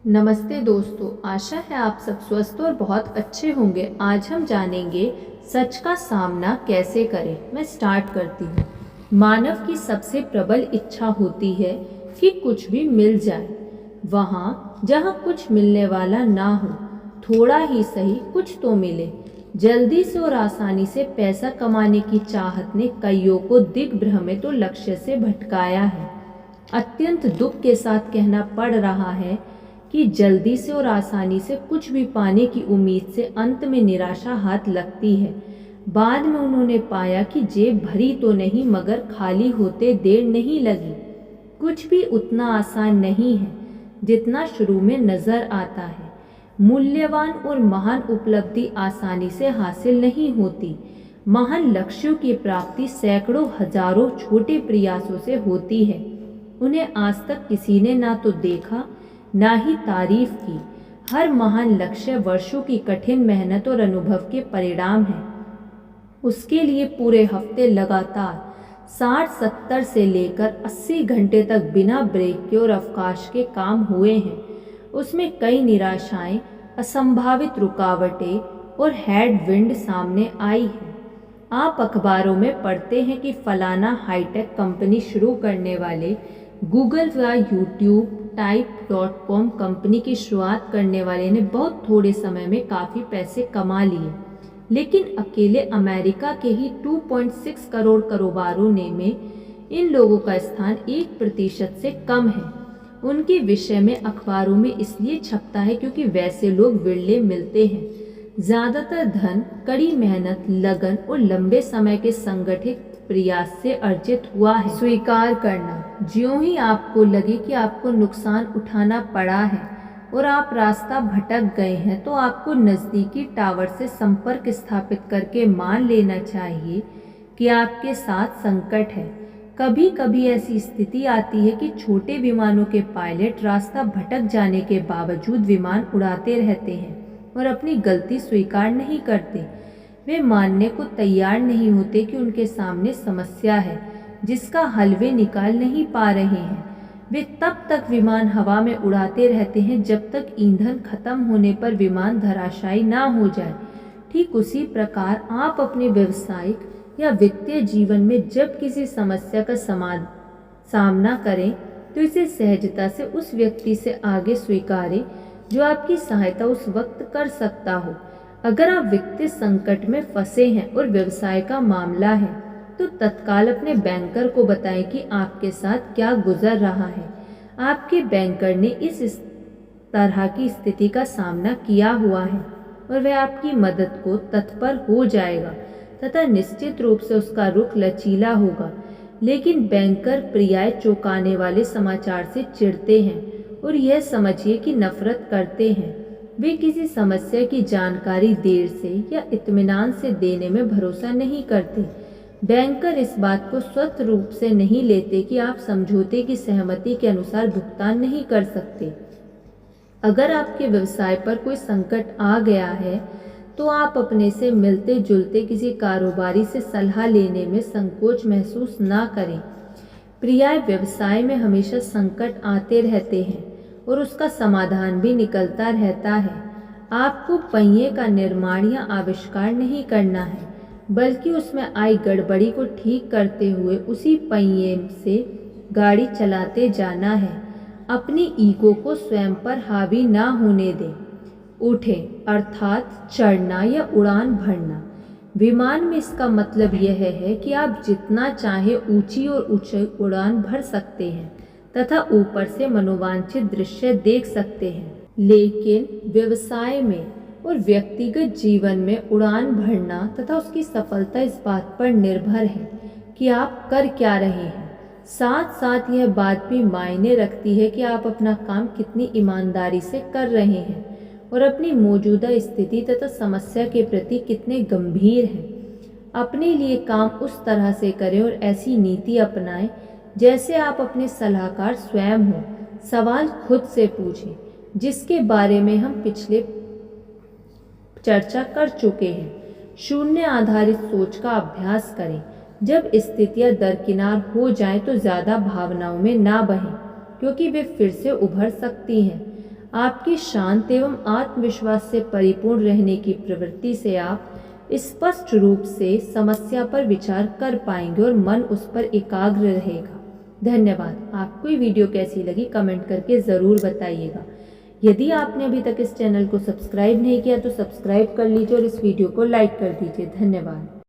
नमस्ते दोस्तों, आशा है आप सब स्वस्थ और बहुत अच्छे होंगे। आज हम जानेंगे सच का सामना कैसे करें। मैं स्टार्ट करती हूँ। मानव की सबसे प्रबल इच्छा होती है कि कुछ भी मिल जाए, वहाँ जहाँ कुछ मिलने वाला ना हो। थोड़ा ही सही कुछ तो मिले। जल्दी से और आसानी से पैसा कमाने की चाहत ने कईयों को दिग्भ्रमित और लक्ष्य से भटकाया है। अत्यंत दुख के साथ कहना पड़ रहा है कि जल्दी से और आसानी से कुछ भी पाने की उम्मीद से अंत में निराशा हाथ लगती है। बाद में उन्होंने पाया कि जेब भरी तो नहीं, मगर खाली होते देर नहीं लगी। कुछ भी उतना आसान नहीं है जितना शुरू में नजर आता है। मूल्यवान और महान उपलब्धि आसानी से हासिल नहीं होती। महान लक्ष्यों की प्राप्ति सैकड़ों हजारों छोटे प्रयासों से होती है। उन्हें आज तक किसी ने ना तो देखा ना ही तारीफ की। हर महान लक्ष्य वर्षों की कठिन मेहनत और अनुभव के परिणाम है। उसके लिए पूरे हफ्ते लगातार 60-70 से लेकर 80 घंटे तक बिना ब्रेक के और अवकाश के काम हुए हैं। उसमें कई निराशाएं, असंभावित रुकावटें और हेडविंड सामने आई है। आप अखबारों में पढ़ते हैं कि फलाना हाईटेक कंपनी शुरू करने वाले, गूगल या यूट्यूब टाइप.com कंपनी की शुरुआत करने वाले ने बहुत थोड़े समय में काफ़ी पैसे कमा लिए। लेकिन अकेले अमेरिका के ही 2.6 करोड़ कारोबारों में इन लोगों का स्थान 1% से कम है। उनके विषय में अखबारों में इसलिए छपता है क्योंकि वैसे लोग विरले मिलते हैं। ज़्यादातर धन कड़ी मेहनत, लगन और लंबे समय के संगठित प्रयास से अर्जित हुआ है। स्वीकार करना। ज्यों ही आपको लगे कि आपको नुकसान उठाना पड़ा है और आप रास्ता भटक गए हैं, तो आपको नज़दीकी टावर से संपर्क स्थापित करके मान लेना चाहिए कि आपके साथ संकट है। कभी कभी ऐसी स्थिति आती है कि छोटे विमानों के पायलट रास्ता भटक जाने के बावजूद विमान उड़ाते रहते हैं और अपनी गलती स्वीकार नहीं करते। वे मानने को तैयार नहीं होते कि उनके सामने समस्या है जिसका हल वे निकाल नहीं पा रहे हैं। वे तब तक विमान हवा में उड़ाते रहते हैं जब तक ईंधन खत्म होने पर विमान धराशायी ना हो जाए। ठीक उसी प्रकार आप अपने व्यवसायिक या वित्तीय जीवन में जब किसी समस्या का सामना करें तो इसे सहजता से उस व्यक्ति से आगे स्वीकारें जो आपकी सहायता उस वक्त कर सकता हो। अगर आप वित्तीय संकट में फंसे हैं और व्यवसाय का मामला है तो तत्काल अपने बैंकर को बताएं कि आपके साथ क्या गुजर रहा है। आपके बैंकर ने इस तरह की स्थिति का सामना किया हुआ है और वह आपकी मदद को तत्पर हो जाएगा तथा निश्चित रूप से उसका रुख लचीला होगा। लेकिन बैंकर पर्याय चौंकाने वाले समाचार से चिढ़ते हैं और यह समझिए कि नफरत करते हैं। वे किसी समस्या की जानकारी देर से या इत्मीनान से देने में भरोसा नहीं करते। बैंकर इस बात को स्वतः रूप से नहीं लेते कि आप समझौते की सहमति के अनुसार भुगतान नहीं कर सकते। अगर आपके व्यवसाय पर कोई संकट आ गया है तो आप अपने से मिलते जुलते किसी कारोबारी से सलाह लेने में संकोच महसूस ना करें। पर्याय व्यवसाय में हमेशा संकट आते रहते हैं और उसका समाधान भी निकलता रहता है। आपको पहिए का निर्माण या आविष्कार नहीं करना है, बल्कि उसमें आई गड़बड़ी को ठीक करते हुए उसी पहिए से गाड़ी चलाते जाना है। अपनी ईगो को स्वयं पर हावी ना होने दें। उठें अर्थात चढ़ना या उड़ान भरना। विमान में इसका मतलब यह है कि आप जितना चाहे ऊंची और ऊंची उड़ान भर सकते हैं तथा ऊपर से मनोवांछित दृश्य देख सकते हैं। लेकिन व्यवसाय में और व्यक्तिगत जीवन में उड़ान भरना तथा उसकी सफलता इस बात पर निर्भर है कि आप कर क्या रहे हैं। साथ साथ यह बात भी मायने रखती है कि आप अपना काम कितनी ईमानदारी से कर रहे हैं और अपनी मौजूदा स्थिति तथा समस्या के प्रति कितने गंभीर हैं। अपने लिए काम उस तरह से करें और ऐसी नीति अपनाएं जैसे आप अपने सलाहकार स्वयं हों। सवाल खुद से पूछें, जिसके बारे में हम पिछले चर्चा कर चुके हैं। शून्य आधारित सोच का अभ्यास करें। जब स्थितियां दरकिनार हो जाएं तो ज़्यादा भावनाओं में ना बहें, क्योंकि वे फिर से उभर सकती हैं। आपकी शांत एवं आत्मविश्वास से परिपूर्ण रहने की प्रवृत्ति से आप स्पष्ट रूप से समस्या पर विचार कर पाएंगे और मन उस पर एकाग्र रहेगा। धन्यवाद। आपको ये वीडियो कैसी लगी कमेंट करके ज़रूर बताइएगा। यदि आपने अभी तक इस चैनल को सब्सक्राइब नहीं किया तो सब्सक्राइब कर लीजिए और इस वीडियो को लाइक कर दीजिए। धन्यवाद।